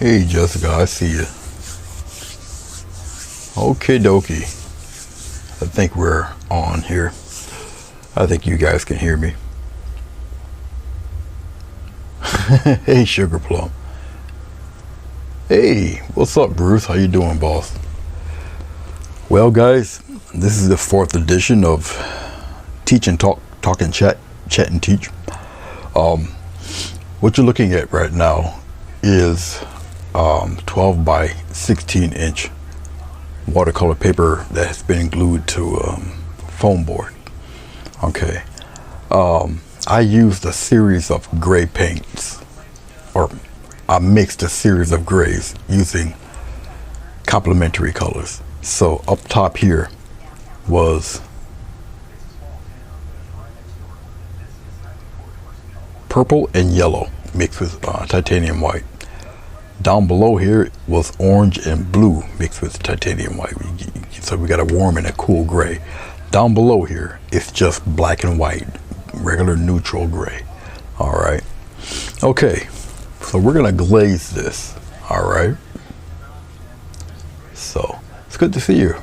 Hey Jessica, I see you. Okay dokie. I think we're on here. I think you guys can hear me. Hey Sugar Plum. Hey, what's up Bruce? How you doing, boss? Well guys, this is the 4th edition of Teach and Talk, Talk and Chat, Chat and Teach. What you're looking at right now is 12 by 16 inch watercolor paper that has been glued to foam board. Okay. I used a series of gray paints, or I mixed a series of grays using complementary colors. So up top here was purple and yellow mixed with titanium white. Down below here was orange and blue mixed with titanium white. So we got a warm and a cool gray. Down below here, it's just black and white, regular neutral gray. All right. Okay. So we're gonna glaze this. All right. So it's good to see you,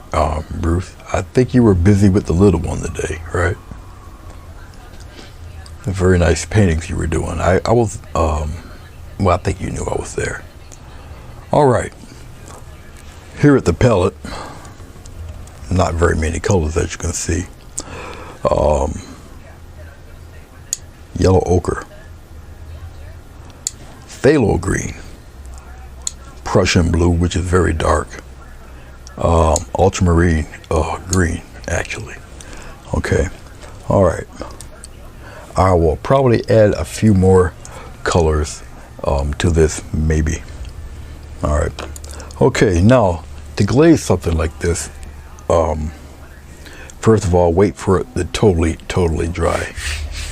Bruce. I think you were busy with the little one today, right? Very nice paintings you were doing. I was, well, I think you knew I was there. All right, here at the palette, not very many colors as you can see. Yellow ochre, phthalo green, Prussian blue, which is very dark, ultramarine green, actually. Okay, all right. I will probably add a few more colors to this, maybe. All right. Okay, now to glaze something like this, first of all, wait for it to totally dry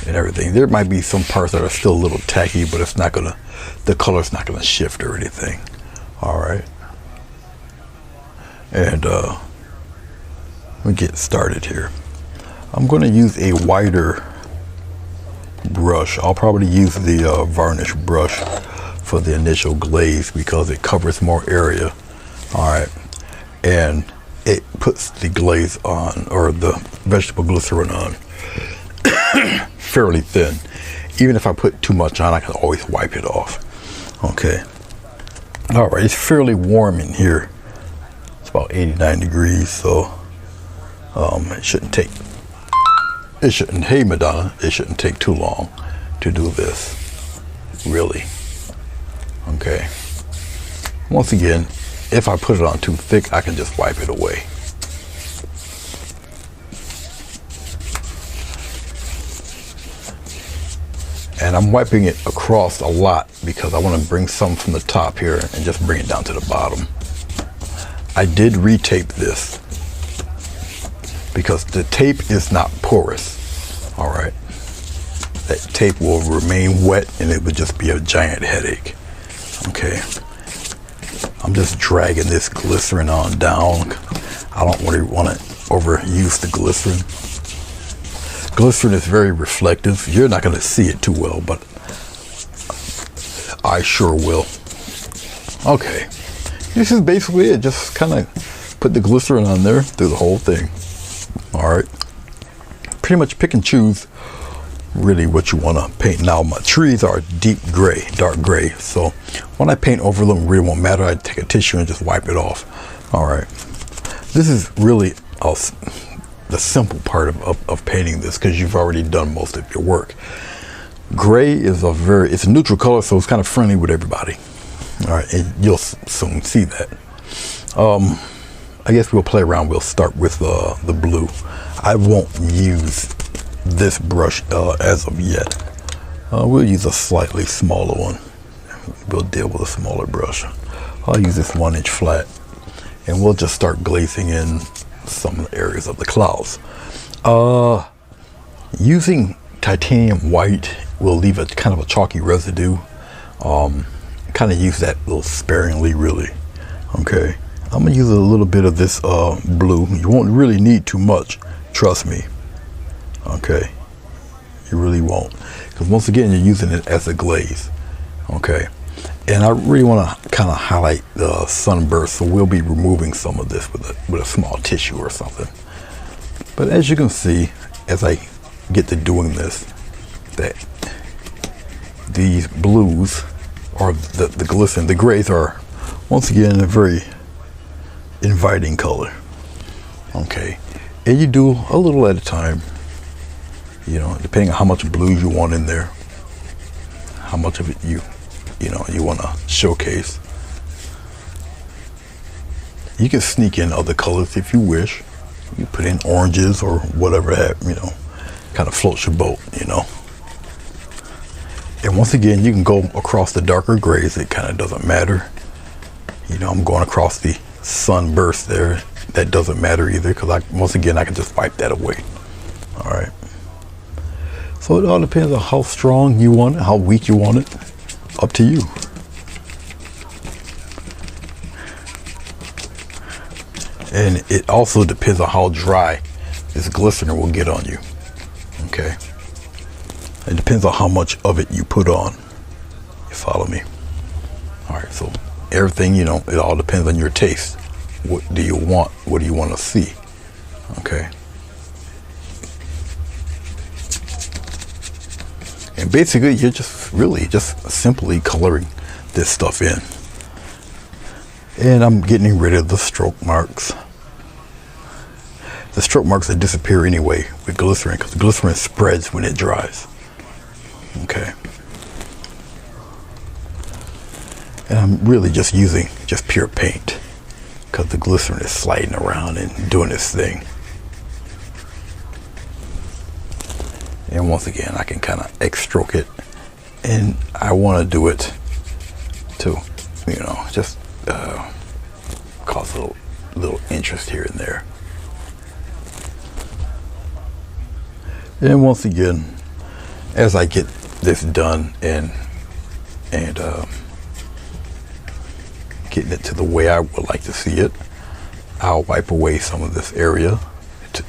and everything. There might be some parts that are still a little tacky, but it's not gonna, the color's not gonna shift or anything. All right. And we get started here. I'm gonna use a wider brush. I'll probably use the varnish brush for the initial glaze because it covers more area. All right, and it puts the glaze on, or the vegetable glycerin on, fairly thin. Even if I put too much on, I can always wipe it off. Okay. All right, it's fairly warm in here. It's about 89 degrees, so it shouldn't take, hey Madonna, it shouldn't take too long to do this, really. Okay. Once again, if I put it on too thick, I can just wipe it away. And I'm wiping it across a lot because I want to bring some from the top here and just bring it down to the bottom. I did retape this because the tape is not porous. All right. That tape will remain wet and it would just be a giant headache. Okay. I'm just dragging this glycerin on down. I don't really want to overuse the glycerin. Glycerin is very reflective. You're not going to see it too well, but I sure will. Okay. This is basically it. Just kind of put the glycerin on there through the whole thing. All right. Pretty much pick and choose really what you want to paint. Now my trees are deep gray, dark gray, so when I paint over them, it really won't matter. I take a tissue and just wipe it off. All right, this is really the simple part of painting this, because you've already done most of your work. Gray is it's a neutral color, so it's kind of friendly with everybody. All right, and you'll soon see that. I guess we'll play around. We'll start with the blue. I won't use this brush as of yet. We'll use a slightly smaller one. We'll deal with a smaller brush. I'll use this 1-inch flat, and we'll just start glazing in some of the areas of the clouds. Using titanium white will leave a kind of a chalky residue. Kind of use that a little sparingly, really. Okay, I'm gonna use a little bit of this blue. You won't really need too much, trust me. Okay, you really won't, because once again you're using it as a glaze. Okay, And I really want to kind of highlight the sunburst, so we'll be removing some of this with a small tissue or something. But as you can see, as I get to doing this, that these blues, or the glisten, the grays are once again a very inviting color. Okay, and you do a little at a time, you know, depending on how much blue you want in there, how much of it you want to showcase. You can sneak in other colors if you wish. You put in oranges or whatever, kind of floats your boat, you know. And once again, you can go across the darker grays. It kind of doesn't matter. You know, I'm going across the sunburst there. That doesn't matter either, because once again, I can just wipe that away. All right. So it all depends on how strong you want it, how weak you want it. Up to you. And it also depends on how dry this glistener will get on you. Okay. It depends on how much of it you put on. You follow me? All right. So everything, you know, it all depends on your taste. What do you want? What do you want to see? Okay. And basically, you're just simply coloring this stuff in. And I'm getting rid of the stroke marks. The stroke marks that disappear anyway with glycerin, because glycerin spreads when it dries. Okay. And I'm really just using just pure paint, because the glycerin is sliding around and doing its thing. And once again, I can kind of X-stroke it, and I want to do it to, you know, just cause a little interest here and there. And once again, as I get this done and getting it to the way I would like to see it, I'll wipe away some of this area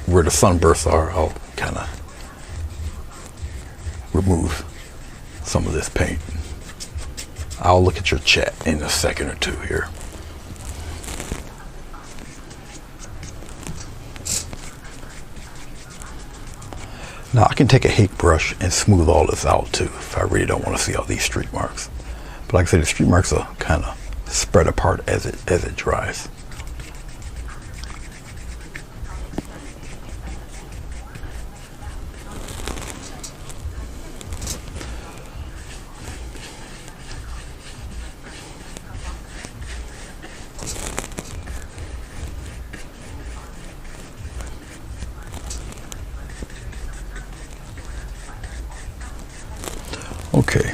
where the sunbursts are. I'll kind of remove some of this paint. I'll look at your chat in a second or two here. Now I can take a hake brush and smooth all this out too, if I really don't want to see all these streak marks. But like I said, the streak marks are kind of spread apart as it dries. Okay.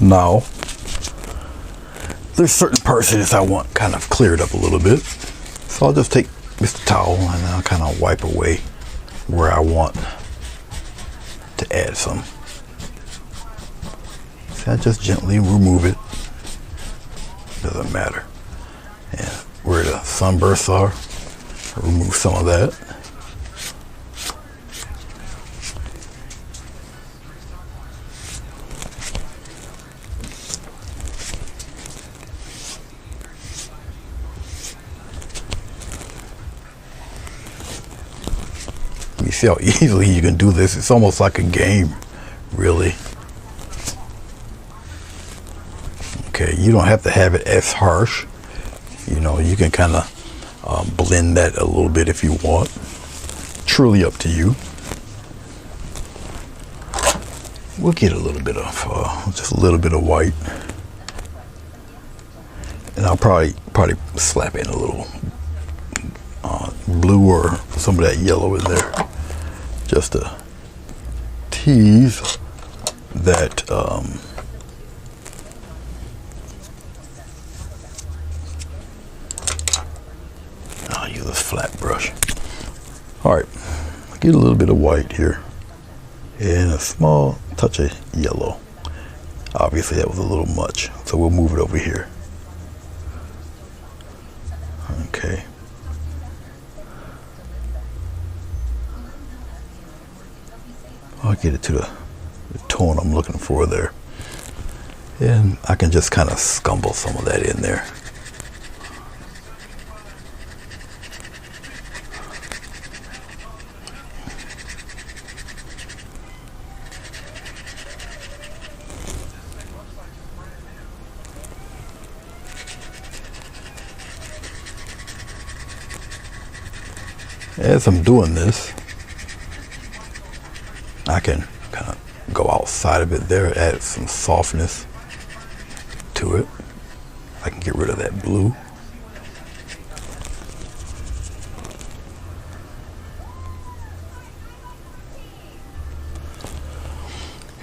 Now, there's certain parts of this I want kind of cleared up a little bit. So I'll just take this towel and I'll kind of wipe away where I want to add some. So I just gently remove it. Doesn't matter. And where the sunbursts are, remove some of that. You see how easily you can do this? It's almost like a game, really. Okay, you don't have to have it as harsh. You know, you can kind of blend that a little bit if you want. Truly up to you. We'll get a little bit of, just a little bit of white. And I'll probably slap in a little blue or some of that yellow in there. Just to tease that I'll use this flat brush. All right, get a little bit of white here and a small touch of yellow. Obviously that was a little much, so we'll move it over here. Okay. I'll get it to the tone I'm looking for there. And I can just kind of scumble some of that in there. As I'm doing this, I can kind of go outside of it there, add some softness to it. I can get rid of that blue.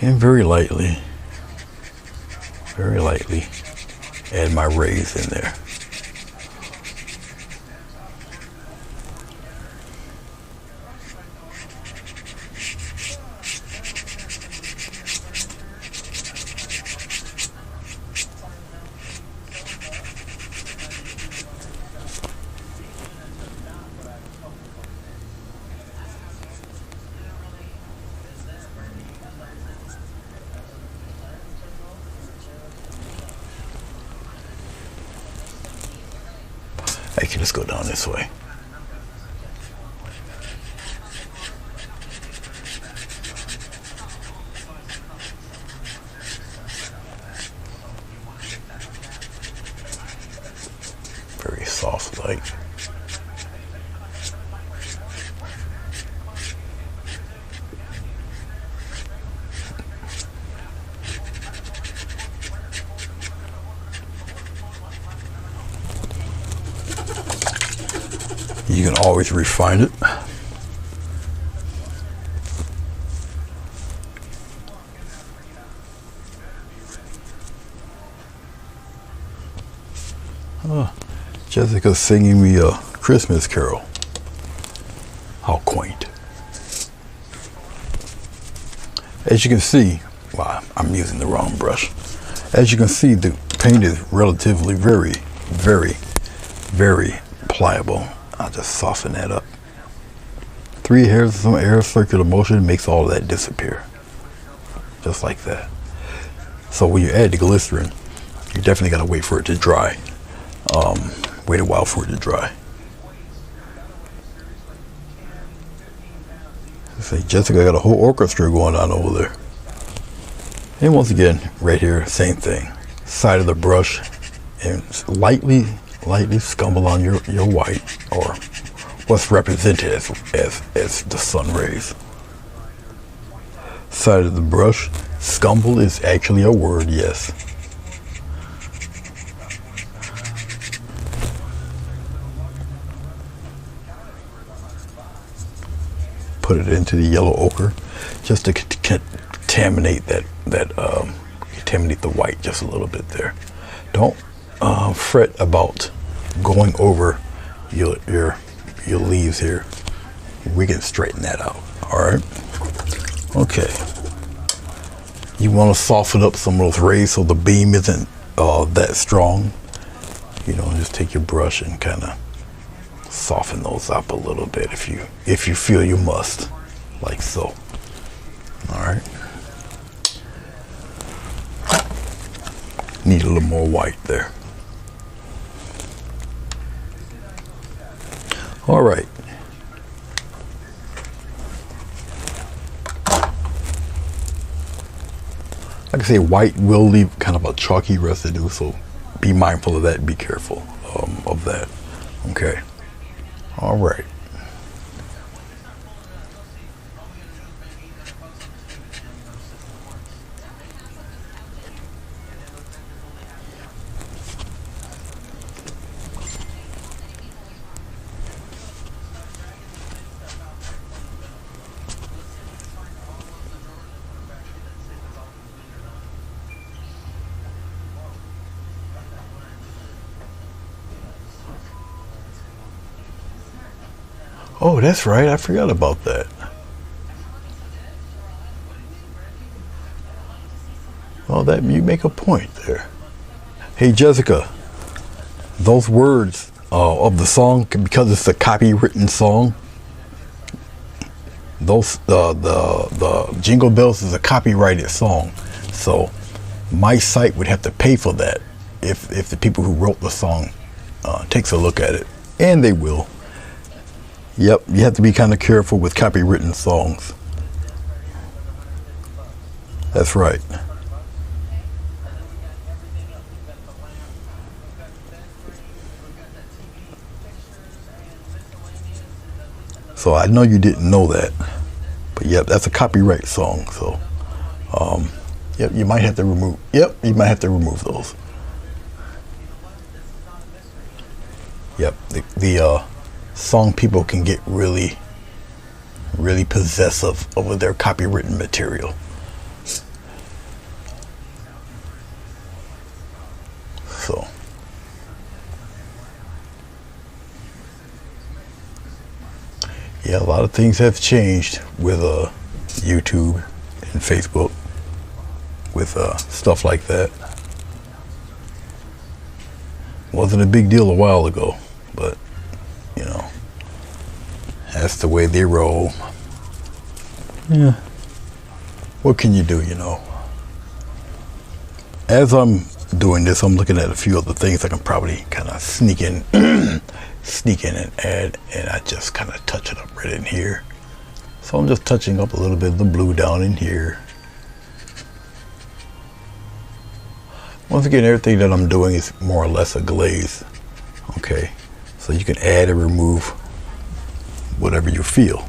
And very lightly add my rays in there. Okay, let's go down this way. Very soft light. You can always refine it. Oh, Jessica's singing me a Christmas carol. How quaint. As you can see, well, I'm using the wrong brush. As you can see, the paint is relatively very pliable. I'll just soften that up. 3 hairs of some air circular motion makes all of that disappear. Just like that. So when you add the glycerin, you definitely got to wait for it to dry. Wait a while for it to dry. Say Jessica got a whole orchestra going on over there. And once again, right here, same thing. Side of the brush, and lightly scumble on your white, or what's represented as the sun rays. Side of the brush, scumble is actually a word, yes. Put it into the yellow ochre just to contaminate contaminate the white just a little bit there. Don't fret about going over your leaves here. We can straighten that out. All right. Okay. You want to soften up some of those rays so the beam isn't that strong. You know, just take your brush and kind of soften those up a little bit if you feel you must, like so. All right. Need a little more white there. All right. Like I say, white will leave kind of a chalky residue, so be mindful of that. Be careful of that. Okay. All right. Oh, that's right. I forgot about that. Well, that you make a point there. Hey, Jessica, those words of the song, because it's a copywritten song, those the Jingle Bells is a copyrighted song, so my site would have to pay for that if the people who wrote the song takes a look at it, and they will. Yep, you have to be kind of careful with copywritten songs. That's right. So I know you didn't know that, but yep, that's a copyright song. So, yep, you might have to remove. Yep, you might have to remove those. Yep, the song people can get really possessive over their copywritten material. So. Yeah, a lot of things have changed with YouTube and Facebook, with stuff like that. Wasn't a big deal a while ago, but you know, that's the way they roll. Yeah. What can you do, you know? As I'm doing this, I'm looking at a few other things I can probably kind of sneak in and add, and I just kind of touch it up right in here. So I'm just touching up a little bit of the blue down in here. Once again, everything that I'm doing is more or less a glaze. Okay, so you can add and remove whatever you feel.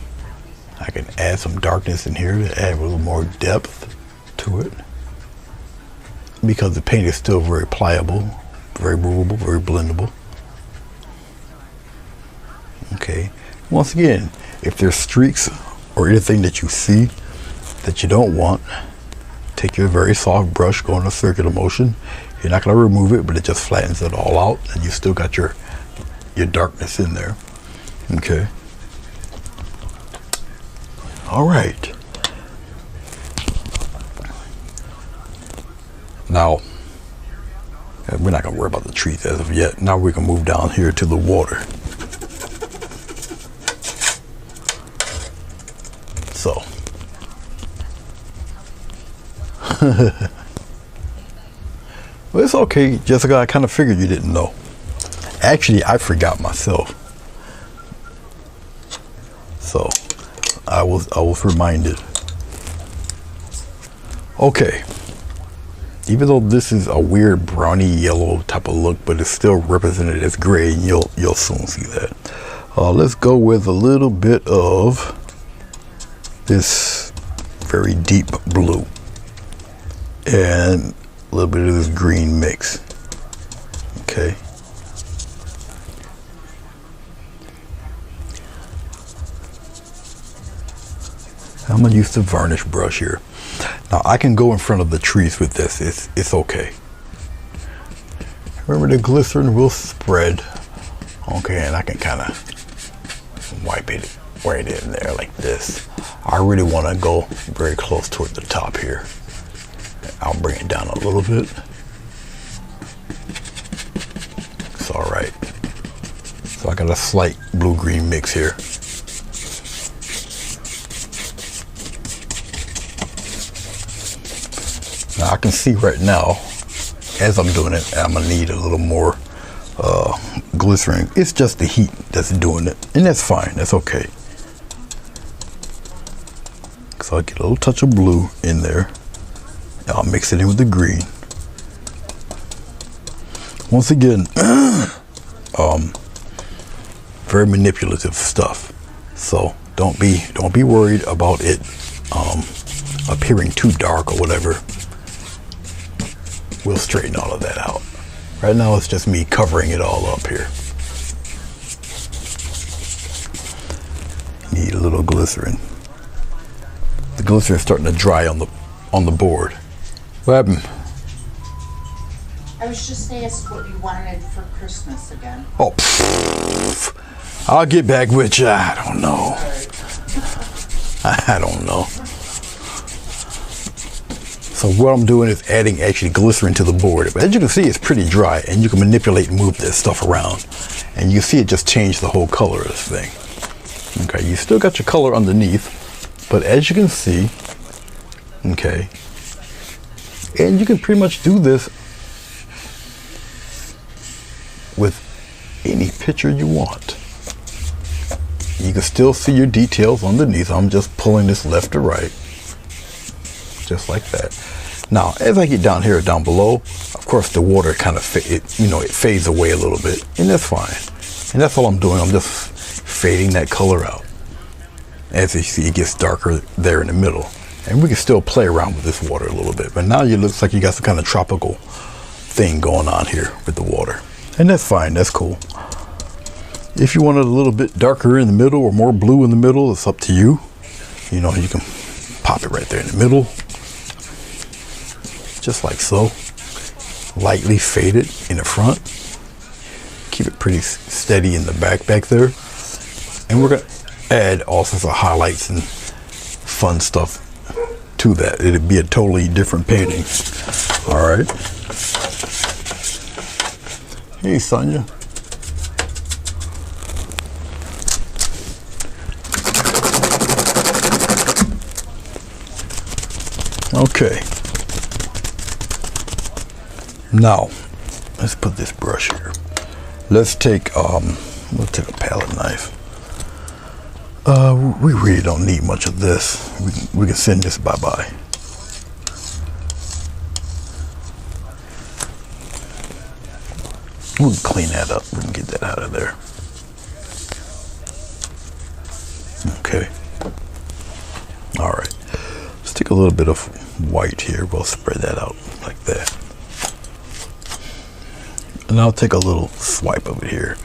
I can add some darkness in here to add a little more depth to it, because the paint is still very pliable, very movable, very blendable. Okay, once again, if there's streaks or anything that you see that you don't want, take your very soft brush, go in a circular motion. You're not going to remove it, but it just flattens it all out, and you still got your darkness in there. Okay. All right. Now, we're not going to worry about the trees as of yet. Now we can move down here to the water. So, well, it's okay, Jessica. I kind of figured you didn't know. Actually, I forgot myself. So, I was reminded. Okay. Even though this is a weird browny yellow type of look, but it's still represented as gray, and you'll soon see that. Let's go with a little bit of this very deep blue and a little bit of this green mix. Okay. I'm gonna use the varnish brush here. Now I can go in front of the trees with this. It's okay. Remember, the glycerin will spread. Okay, and I can kind of wipe it right in there like this. I really want to go very close toward the top here. I'll bring it down a little bit. It's all right. So I got a slight blue-green mix here. Now I can see right now, as I'm doing it, I'm gonna need a little more glycerin. It's just the heat that's doing it, and that's fine. That's okay. So I'll get a little touch of blue in there. I'll mix it in with the green. Once again, very manipulative stuff. So don't be worried about it appearing too dark or whatever. We'll straighten all of that out. Right now it's just me covering it all up here. Need a little glycerin. The glycerin is starting to dry on the board. What happened? I was just asked what you wanted for Christmas again. Oh, I'll get back with you. I don't know. I don't know. So what I'm doing is adding actually glycerin to the board. But as you can see, it's pretty dry, and you can manipulate and move this stuff around. And you see it just changed the whole color of this thing. Okay, you still got your color underneath, But as you can see, okay, and you can pretty much do this with any picture you want. You can still see your details underneath. I'm just pulling this left to right, just like that. Now, as I get down here, down below, of course, the water kind of, it fades away a little bit, and that's fine. And that's all I'm doing. I'm just fading that color out. As you see, it gets darker there in the middle. And we can still play around with this water a little bit. But now it looks like you got some kind of tropical thing going on here with the water. And that's fine, that's cool. If you want it a little bit darker in the middle or more blue in the middle, it's up to you. You know, you can pop it right there in the middle. Just like so. Lightly fade it in the front. Keep it pretty steady in the back there. And we're going to add all sorts of highlights and fun stuff to that. It'd be a totally different painting. All right. Hey, Sonia. Okay. Now, let's put this brush here. Let's take, we'll take a palette knife. We really don't need much of this. We can send this bye-bye. We can clean that up. We can get that out of there. Okay. All right. Let's take a little bit of white here. We'll spread that out like that. And I'll take a little swipe of it here.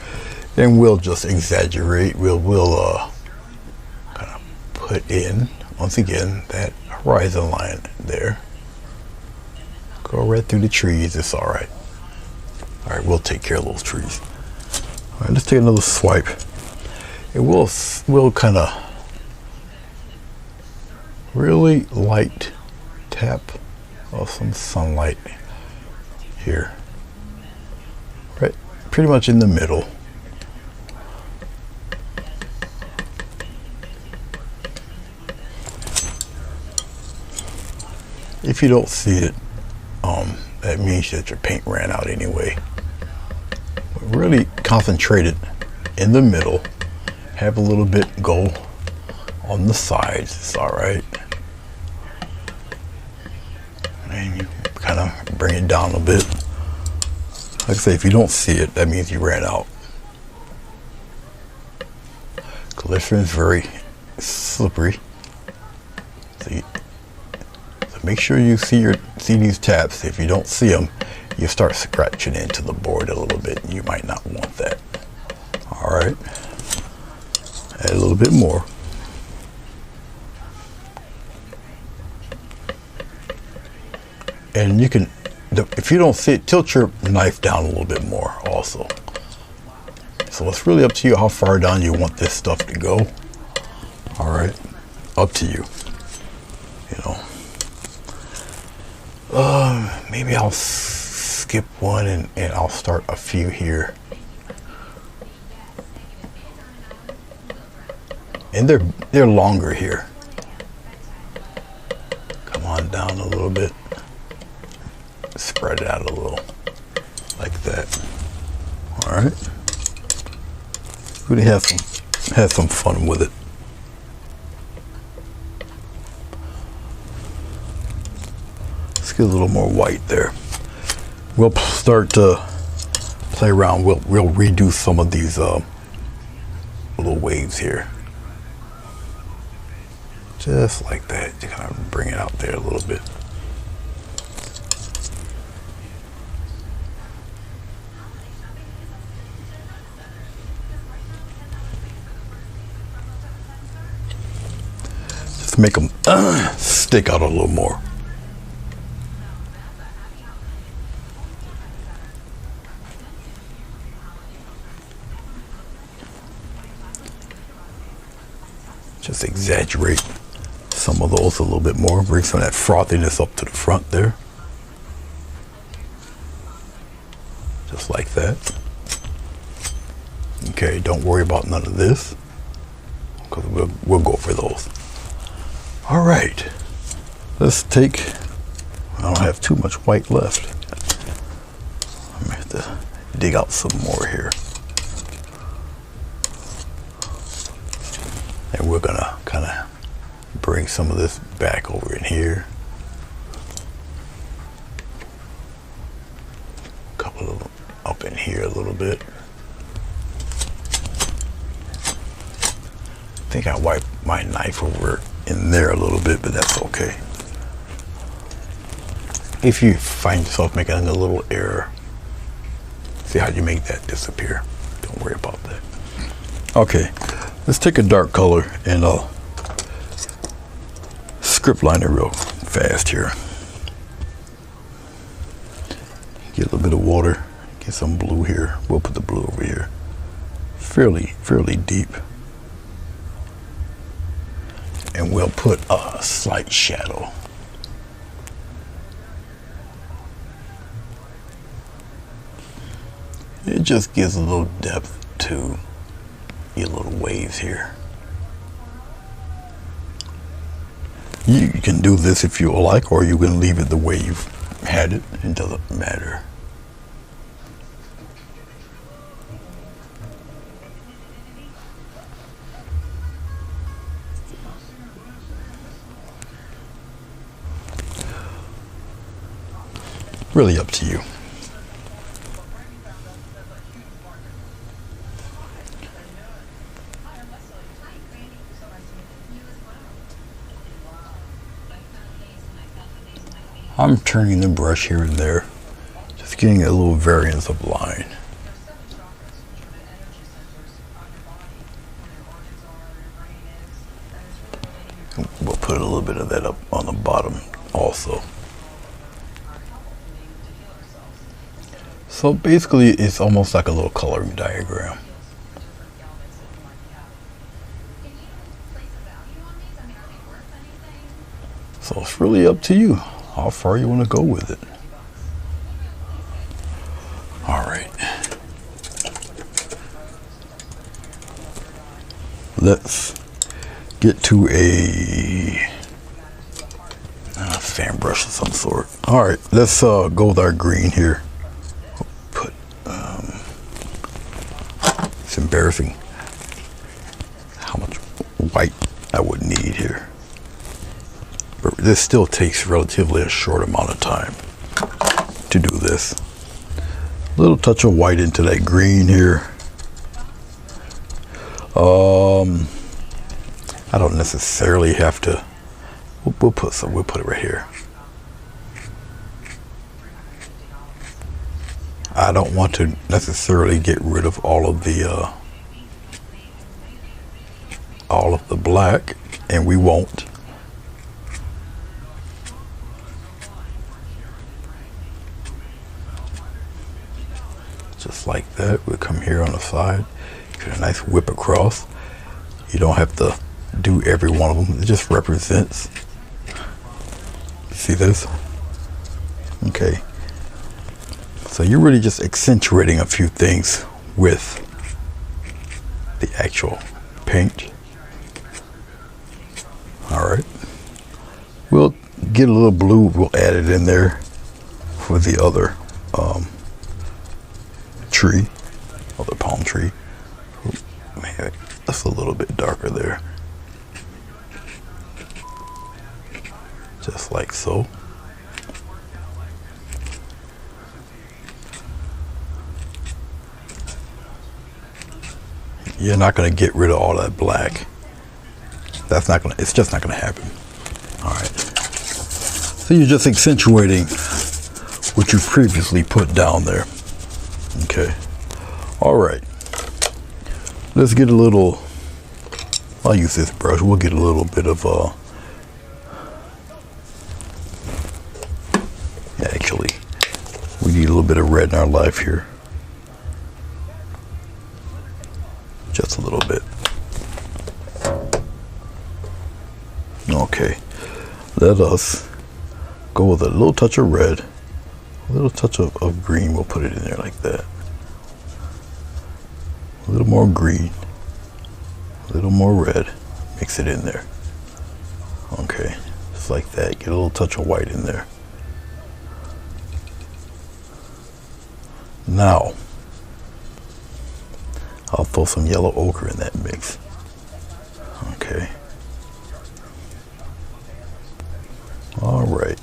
And we'll just exaggerate. We'll kind of put in, once again, that horizon line there. Go right through the trees. It's all right. All right, we'll take care of those trees. All right, let's take another swipe. And we'll kind of really light tap of some sunlight here. Right, pretty much in the middle. If you don't see it, that means that your paint ran out anyway. Really concentrate it in the middle. Have a little bit go on the sides. It's all right. And you kind of bring it down a bit. Like I say, if you don't see it, that means you ran out. Glycerin is very slippery. So make sure you see these taps. If you don't see them, you start scratching into the board a little bit. You might not want that. All right. Add a little bit more. And you can, if you don't see it, tilt your knife down a little bit more also. So it's really up to you how far down you want this stuff to go. All right. Up to you. You know. Maybe I'll skip one and I'll start a few here. And they're longer here. Come on down a little bit. Spread it out a little, like that. All right. Really have some fun with it. Let's get a little more white there. We'll start to play around. We'll redo some of these little waves here. Just like that, to kind of bring it out there a little bit. Just make them stick out a little more. Just exaggerate some of those a little bit more. Bring some of that frothiness up to the front there. Just like that. Okay, don't worry about none of this, because we'll go for those. All right, let's take, I don't have too much white left. I'm gonna have to dig out some more here. And we're gonna kind of bring some of this back over in here. A couple of them up in here a little bit. I think I wiped my knife over in there a little bit, but that's okay. If you find yourself making a little error, see how you make that disappear. Don't worry about that. Okay, let's take a dark color and I'll script line it real fast here. Get a little bit of water, get some blue here. We'll put the blue over here. Fairly deep. And we'll put a slight shadow. It just gives a little depth to your little waves here. You can do this if you like, or you can leave it the way you've had it. It doesn't matter. Really up to you. I'm turning the brush here and there, just getting a little variance of line. We'll put a little bit of that up on the bottom also. So basically it's almost like a little coloring diagram. So it's really up to you how far you want to go with it. All right. Let's get to a fan brush of some sort. All right, let's go with our green here. Put, it's embarrassing how much white I would need here. But this still takes relatively a short amount of time to do this. A little touch of white into that green here. I don't necessarily have to. We'll put it right here. I don't want to necessarily get rid of all of the black, and we won't. Just like that. We'll come here on the side, get a nice whip across. You don't have to do every one of them. It just represents. See this? Okay. So you're really just accentuating a few things with the actual paint. All right. We'll get a little blue. We'll add it in there for the other tree, other palm tree. Man, that's a little bit darker there. Just like so. You're not going to get rid of all that black. That's not going to, it's just not going to happen. All right. So you're just accentuating what you previously put down there. Okay. All right. Let's get a little, I'll use this brush. We'll get a little bit of, actually, we need a little bit of red in our life here. Just a little bit. Okay. Let us go with a little touch of red, a little touch of green. We'll put it in there like that. A little more green, a little more red. Mix it in there. Okay, just like that. Get a little touch of white in there. Now, I'll throw some yellow ochre in that mix. Okay. All right.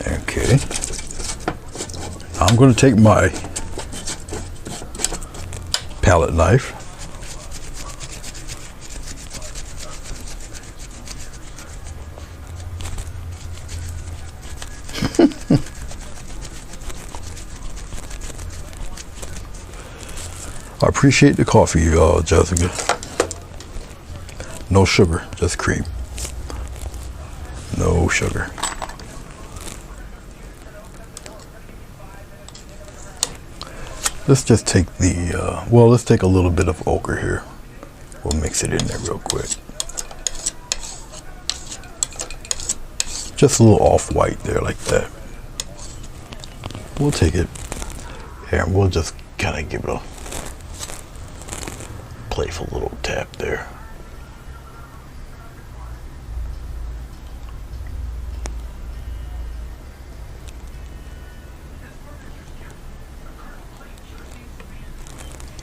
Okay. I'm going to take my palette knife. I appreciate the coffee, Jessica. No sugar, just cream. No sugar. Let's just take the, let's take a little bit of ochre here. We'll mix it in there real quick. Just a little off-white there like that. We'll take it and we'll just kind of give it a playful little tap there.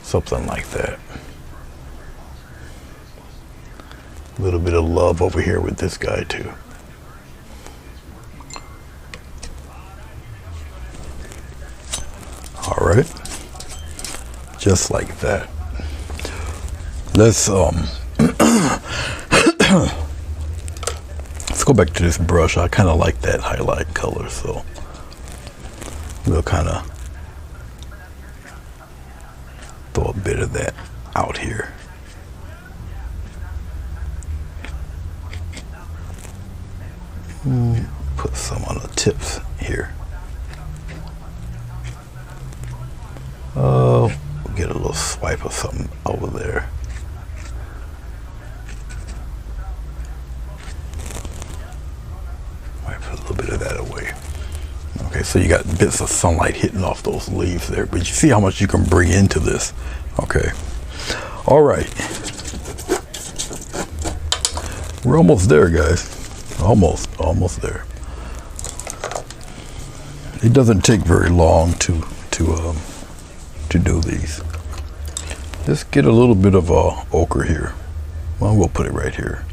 Something like that. A little bit of love over here with this guy too. All right, just like that. Let's let's go back to this brush. I kind of like that highlight color, so we'll kind of throw a bit of that out here. Put some on the tips here. Get a little swipe of something over there. Wipe a little bit of that away. Okay, so you got bits of sunlight hitting off those leaves there, but you see how much you can bring into this. Okay. All right. We're almost there, guys. Almost there. It doesn't take very long to do these. Just get a little bit of ochre here. Well, we'll put it right here.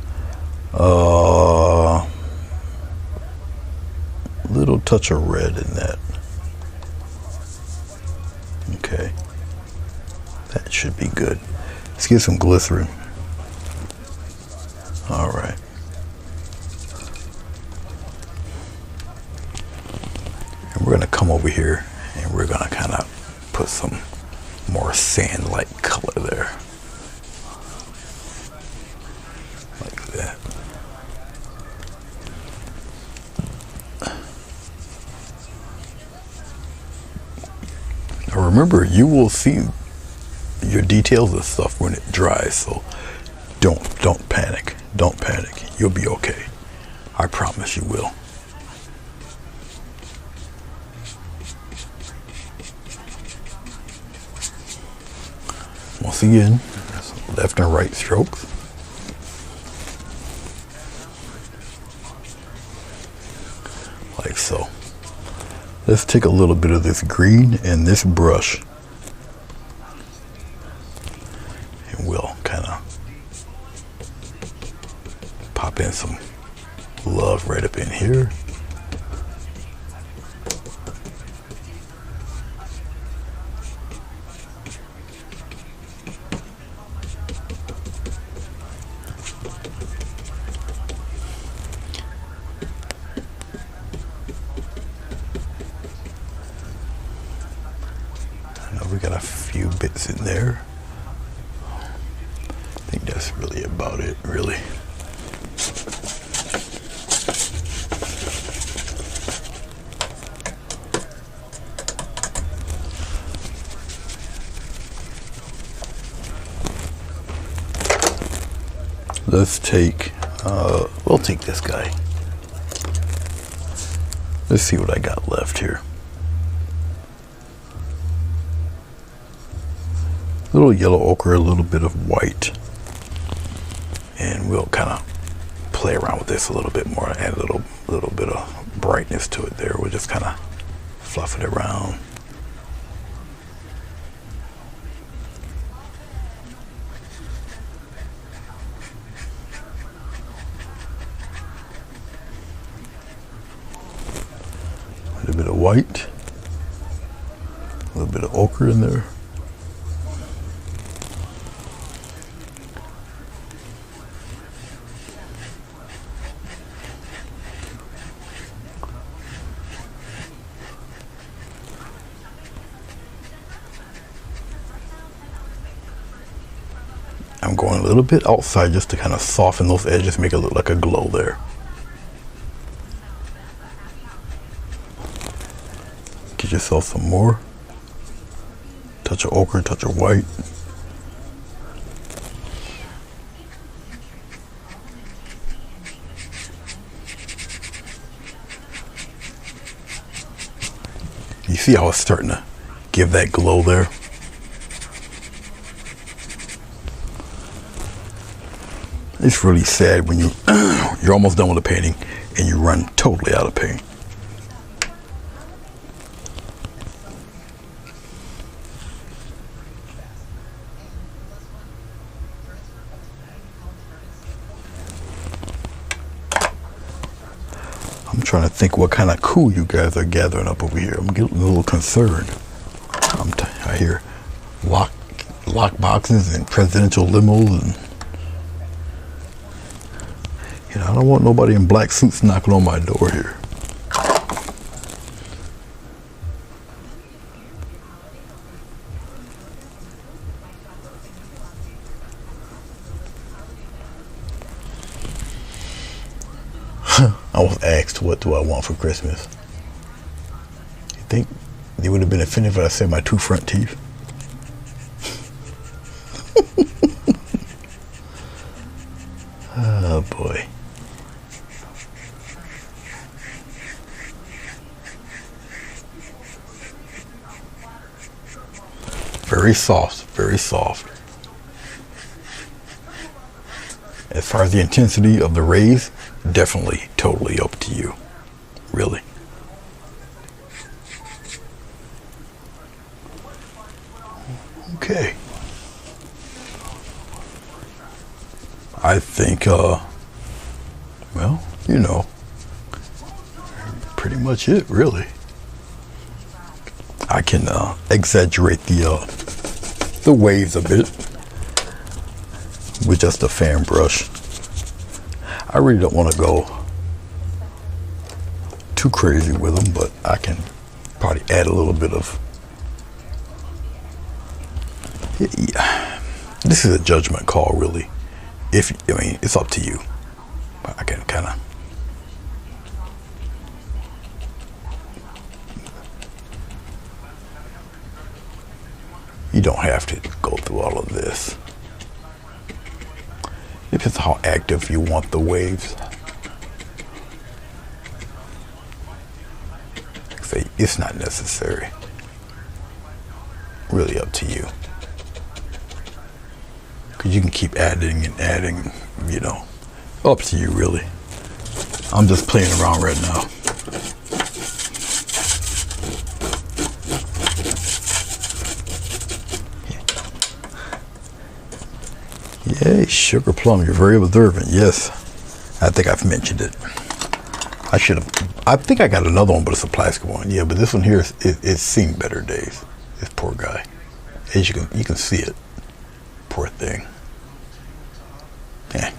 Little touch of red in that. Okay, that should be good. Let's get some glycerin. All right. And we're gonna come over here and we're gonna kind of put some more sand-like color there. Like that. Now remember, you will see your details and stuff when it dries, so don't panic. Don't panic. You'll be okay. I promise you will. Once again, left and right strokes. Like so. Let's take a little bit of this green and this brush. And we'll kind of pop in some love right up in here. bits in there. I think that's really about it, really. Let's take, we'll take this guy. Let's see what I got left here. A little yellow ochre, a little bit of white. And we'll kind of play around with this a little bit more, add a little bit of brightness to it there. We'll just kind of fluff it around. A little bit of white, a little bit of ochre in there. I'm going a little bit outside just to kind of soften those edges, make it look like a glow there. Get yourself some more. Touch of ochre, touch of white. You see how it's starting to give that glow there? It's really sad when you're almost done with a painting and you run totally out of paint. I'm trying to think what kind of coup you guys are gathering up over here. I'm getting a little concerned. I hear lock boxes and presidential limos, and you know, I don't want nobody in black suits knocking on my door here. I was asked, what do I want for Christmas? You think they would have been offended if I said my 2 front teeth? Oh boy. Very soft, very soft. As far as the intensity of the rays, definitely totally up to you, really. Okay. I think, well, you know, pretty much it, really. I can exaggerate the waves a bit with just a fan brush. I really don't want to go too crazy with them, but I can probably add a little bit of. Yeah, this is a judgment call, really. I mean, it's up to you. But I can kind of. You don't have to go through all of this. It depends how active you want the waves. Say it's not necessary. Really up to you. Because you can keep adding and adding, you know. Up to you, really. I'm just playing around right now. Yay, sugar plum, you're very observant. Yes, I think I've mentioned it. I think I got another one, but it's a plastic one. Yeah, but this one here, it's seen better days. This poor guy. As you can see it. Poor thing. Yeah.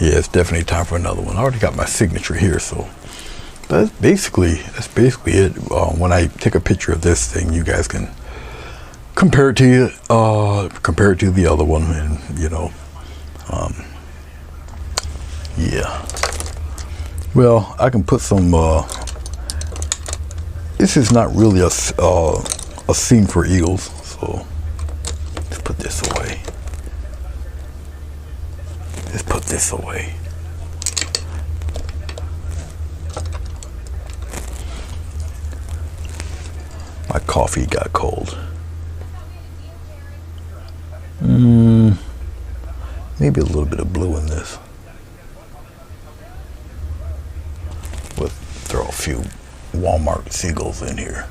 Yeah, it's definitely time for another one. I already got my signature here, so. that's basically it. When I take a picture of this thing, you guys can compare it to the other one, and you know, yeah. Well, I can put some. This is not really a scene for eagles, so let's put this away. Let's put this away. My coffee got cold. Maybe a little bit of blue in this. We'll throw a few Walmart seagulls in here.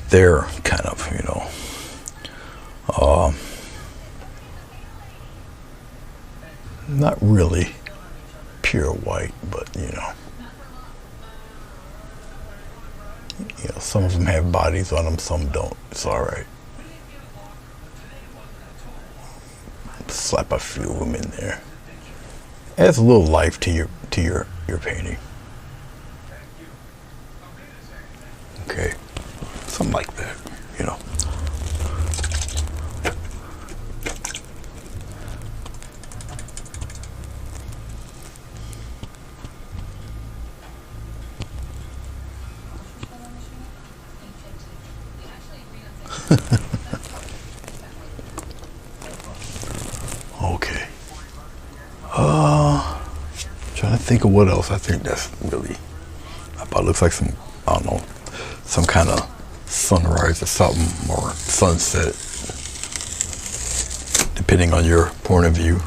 They're kind of, you know, not really pure white, but you know, some of them have bodies on them, some don't. It's all right. Slap a few of them in there. Adds a little life to your painting. Okay, something like that, you know. Okay. Trying to think of what else. I think that's really about. Looks like some, I don't know, some kind of sunrise or something, or sunset, depending on your point of view.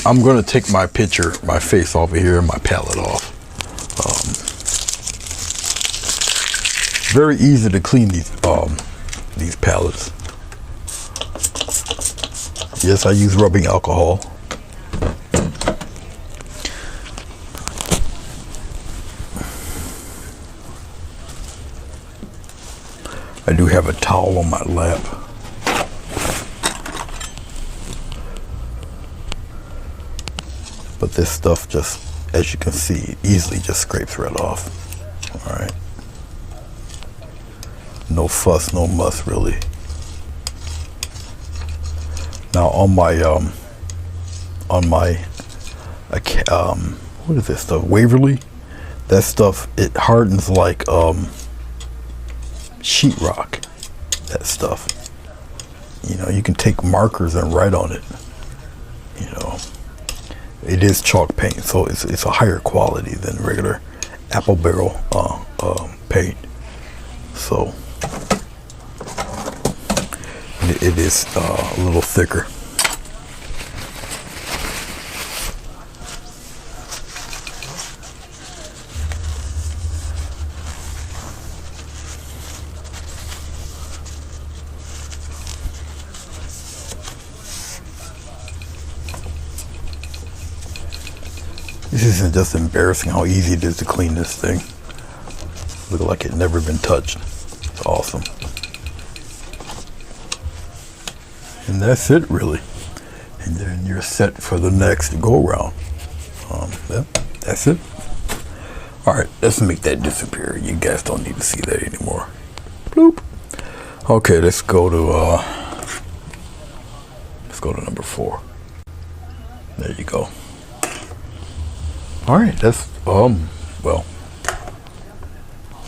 I'm gonna take my picture, my face off of here, and my palette off. Very easy to clean these palettes. Yes, I use rubbing alcohol. I do have a towel on my lap. But this stuff just, as you can see, easily just scrapes right off. All right. No fuss, no muss, really. Now on my what is this stuff? Waverly. That stuff, it hardens like sheetrock. That stuff. You know, you can take markers and write on it. You know, it is chalk paint, so it's a higher quality than regular apple barrel paint. So it is a little thicker. This isn't just embarrassing how easy it is to clean this thing. Look like it never been touched. It's awesome. And that's it, really. And then you're set for the next go around. Yeah, that's it. All right, let's make that disappear. You guys don't need to see that anymore. Bloop. Okay, let's go to number 4. There you go. All right, that's well,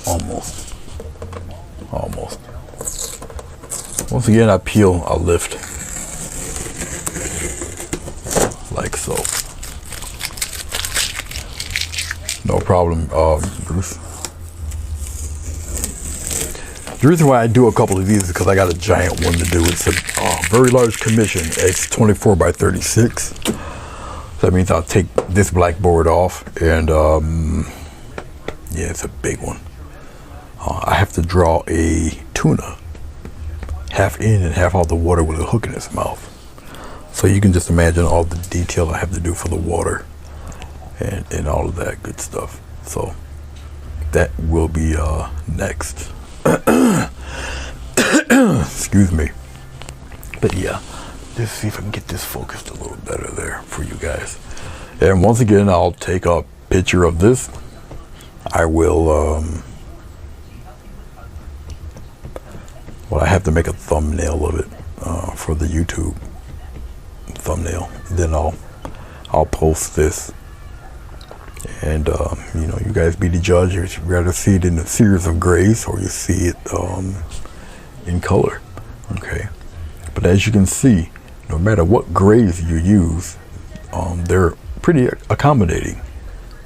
almost. Once again, I peel, I lift, like so. No problem, Bruce. The reason why I do a couple of these is because I got a giant one to do. It's a very large commission. It's 24 by 36. So that means I'll take this blackboard off, and yeah, it's a big one. I have to draw a tuna, half in and half out the water with a hook in its mouth. So you can just imagine all the detail I have to do for the water and all of that good stuff. So that will be next. Excuse me. But yeah, let's see if I can get this focused a little better there for you guys. And once again, I'll take a picture of this. I will, well, I have to make a thumbnail of it for the YouTube thumbnail. Then I'll post this. And, you know, you guys be the judge. If you'd rather see it in a series of grays or you see it in color. Okay. But as you can see, no matter what grays you use, they're pretty accommodating.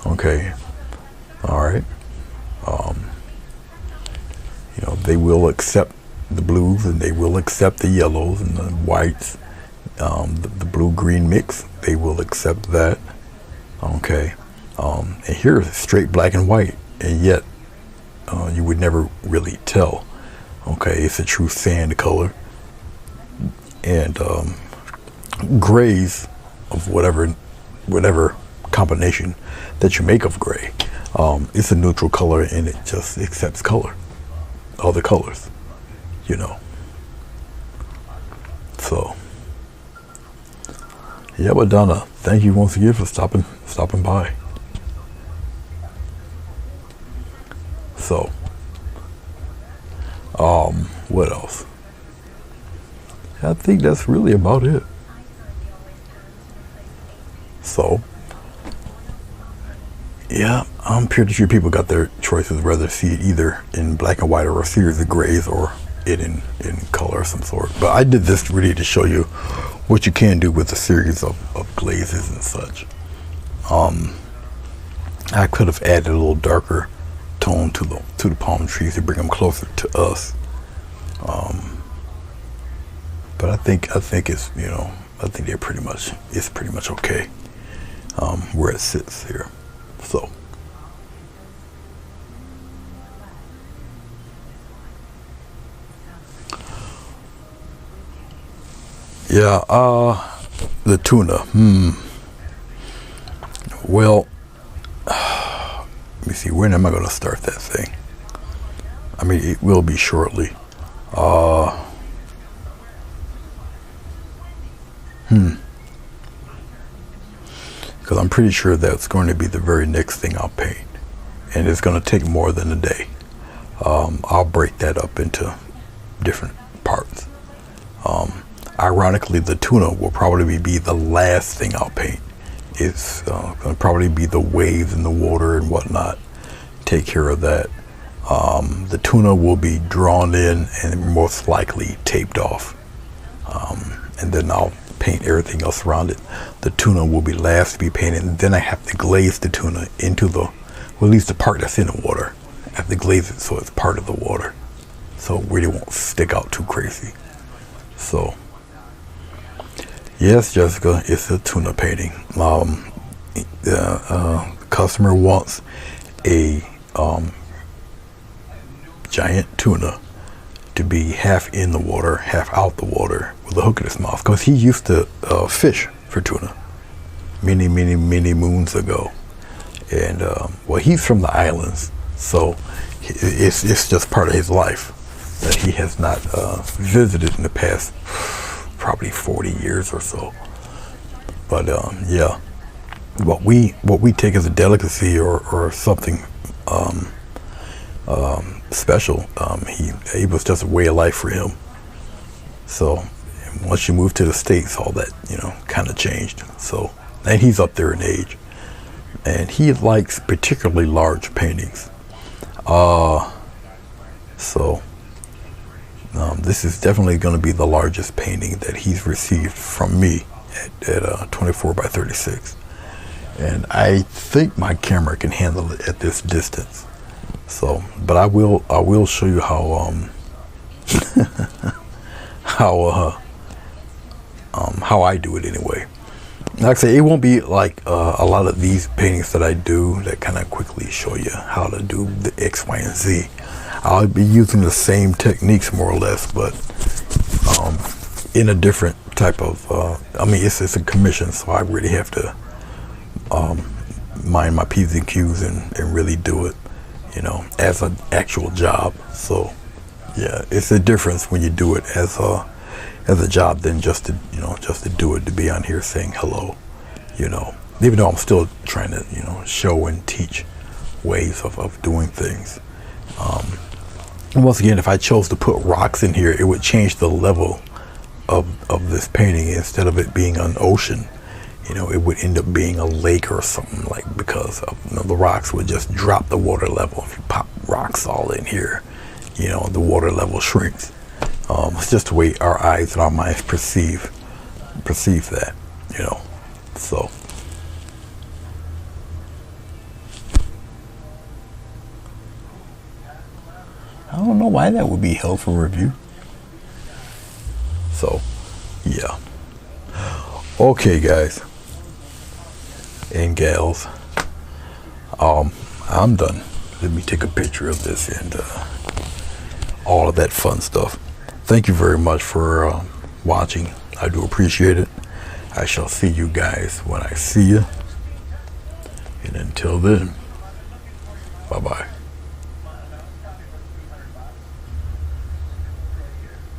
Okay. All right. You know, they will accept the blues and they will accept the yellows and the whites, the blue-green mix. They will accept that. Okay. And here it's straight black and white, and yet you would never really tell. Okay, it's a true sand color. And grays of whatever combination that you make of gray, it's a neutral color and it just accepts color, other colors, you know. So yeah, but Donna, thank you once again for stopping by. So what else? I think that's really about it. So yeah, I'm pretty sure people got their choices, whether see it either in black and white or a series of grays or it in color of some sort. But I did this really to show you what you can do with a series of glazes and such. I could have added a little darker tone to the palm trees to bring them closer to us. But I think it's, you know, I think it's pretty much okay where it sits here. So yeah, the tuna. Well, let me see, when am I going to start that thing? I mean, it will be shortly. Because I'm pretty sure that's going to be the very next thing I'll paint. And it's going to take more than a day. I'll break that up into different parts. Ironically, the tuna will probably be the last thing I'll paint. It's going to probably be the waves in the water and whatnot. Take care of that. The tuna will be drawn in and most likely taped off. And then I'll paint everything else around it. The tuna will be last to be painted, and then I have to glaze the tuna into well, at least the part that's in the water. I have to glaze it so it's part of the water, so it really won't stick out too crazy. So yes, Jessica, it's a tuna painting. The customer wants a giant tuna to be half in the water, half out the water with a hook in his mouth, because he used to fish for tuna many moons ago. And well, he's from the islands, so it's just part of his life that he has not visited in the past probably 40 years or so. But yeah, what we take as a delicacy or something special, it was just a way of life for him. So once you move to the States, all that, you know, kind of changed. So, and he's up there in age, and he likes particularly large paintings. So this is definitely going to be the largest painting that he's received from me at 24 by 36. And I think my camera can handle it at this distance. So, but I will show you how how I do it anyway. Like I say, it won't be like a lot of these paintings that I do that kind of quickly show you how to do the X, Y, and Z. I'll be using the same techniques more or less, but in a different type of, I mean, it's a commission, so I really have to mind my P's and Q's and really do it, you know, as an actual job. So yeah, it's a difference when you do it as a job than just to, you know, just to do it, to be on here saying hello, you know, even though I'm still trying to, you know, show and teach ways of doing things. And once again, if I chose to put rocks in here, it would change the level of this painting. Instead of it being an ocean, you know, it would end up being a lake or something, like, because of, you know, the rocks would just drop the water level. If you pop rocks all in here, you know, the water level shrinks. It's just the way our eyes and our minds perceive that, you know. So I don't know why that would be held for review. So yeah. Okay, guys and gals, I'm done. Let me take a picture of this and all of that fun stuff. Thank you very much for watching. I do appreciate it. I shall see you guys when I see you. And until then, bye-bye.